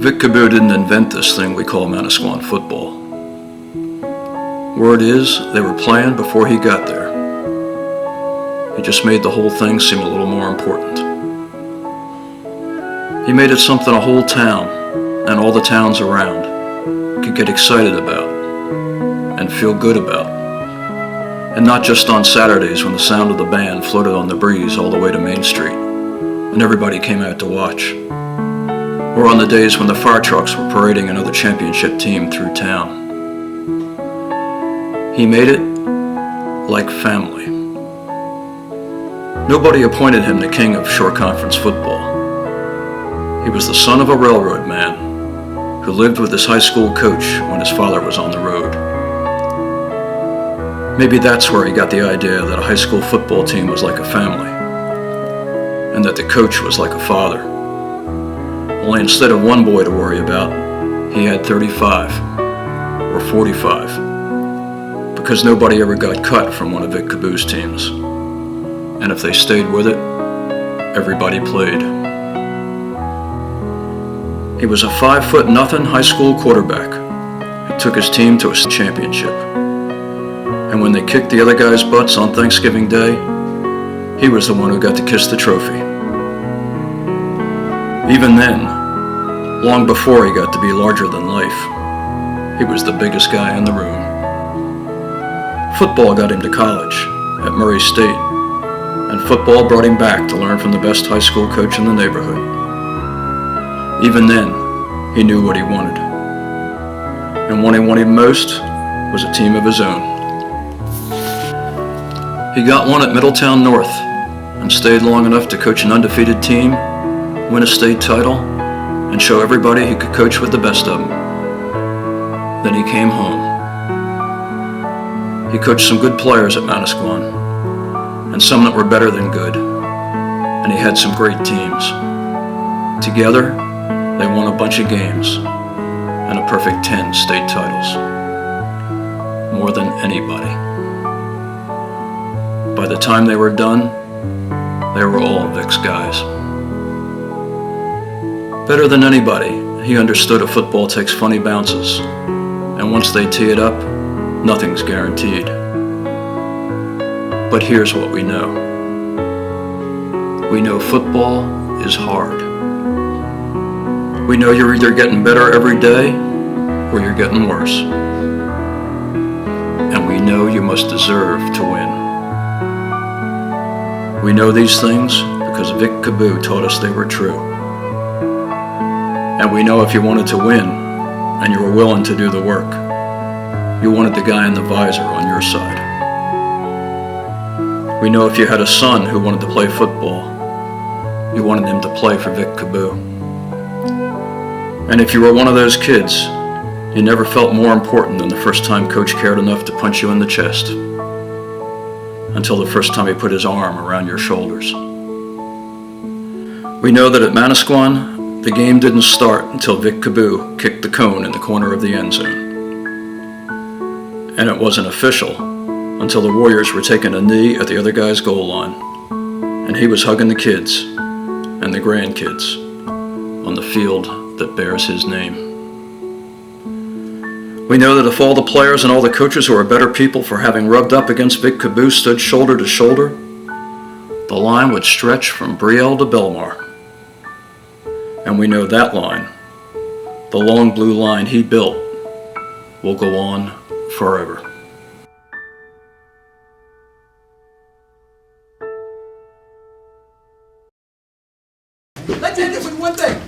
Vic Kubu didn't invent this thing we call Manasquan football. Word is, they were playing before he got there. He just made the whole thing seem a little more important. He made it something a whole town, and all the towns around, could get excited about, and feel good about. And not just on Saturdays when the sound of the band floated on the breeze all the way to Main Street, and everybody came out to watch. Or on the days when the fire trucks were parading another championship team through town. He made it like family. Nobody appointed him the king of shore conference football. He was the son of a railroad man who lived with his high school coach when his father was on the road. Maybe that's where he got the idea that a high school football team was like a family, and that the coach was like a father. Only instead of one boy to worry about, he had 35 or 45, because nobody ever got cut from one of Vic Kubu's teams. And if they stayed with it, everybody played. He was a 5'0" high school quarterback who took his team to a championship. And when they kicked the other guys' butts on Thanksgiving Day, he was the one who got to kiss the trophy. Even then, long before he got to be larger than life, he was the biggest guy in the room. Football got him to college at Murray State, and football brought him back to learn from the best high school coach in the neighborhood. Even then, he knew what he wanted. And what he wanted most was a team of his own. He got one at Middletown North and stayed long enough to coach an undefeated team, win a state title, and show everybody he could coach with the best of them. Then he came home. He coached some good players at Manasquan, and some that were better than good, and he had some great teams. Together, they won a bunch of games, and a perfect 10 state titles. More than anybody. By the time they were done, they were all Vic's guys. Better than anybody, he understood a football takes funny bounces, and once they tee it up, nothing's guaranteed. But here's what we know. We know football is hard. We know you're either getting better every day, or you're getting worse. And we know you must deserve to win. We know these things because Vic Kubu taught us they were true. And we know if you wanted to win, and you were willing to do the work, you wanted the guy in the visor on your side. We know if you had a son who wanted to play football, you wanted him to play for Vic Kubu. And if you were one of those kids, you never felt more important than the first time coach cared enough to punch you in the chest, until the first time he put his arm around your shoulders. We know that at Manasquan, the game didn't start until Vic Kubu kicked the cone in the corner of the end zone. And it wasn't official until the Warriors were taking a knee at the other guy's goal line, and he was hugging the kids and the grandkids on the field that bears his name. We know that if all the players and all the coaches who are better people for having rubbed up against Vic Kubu stood shoulder to shoulder, the line would stretch from Brielle to Belmar. And we know that line, the long blue line he built, will go on forever. Let's end it with one thing.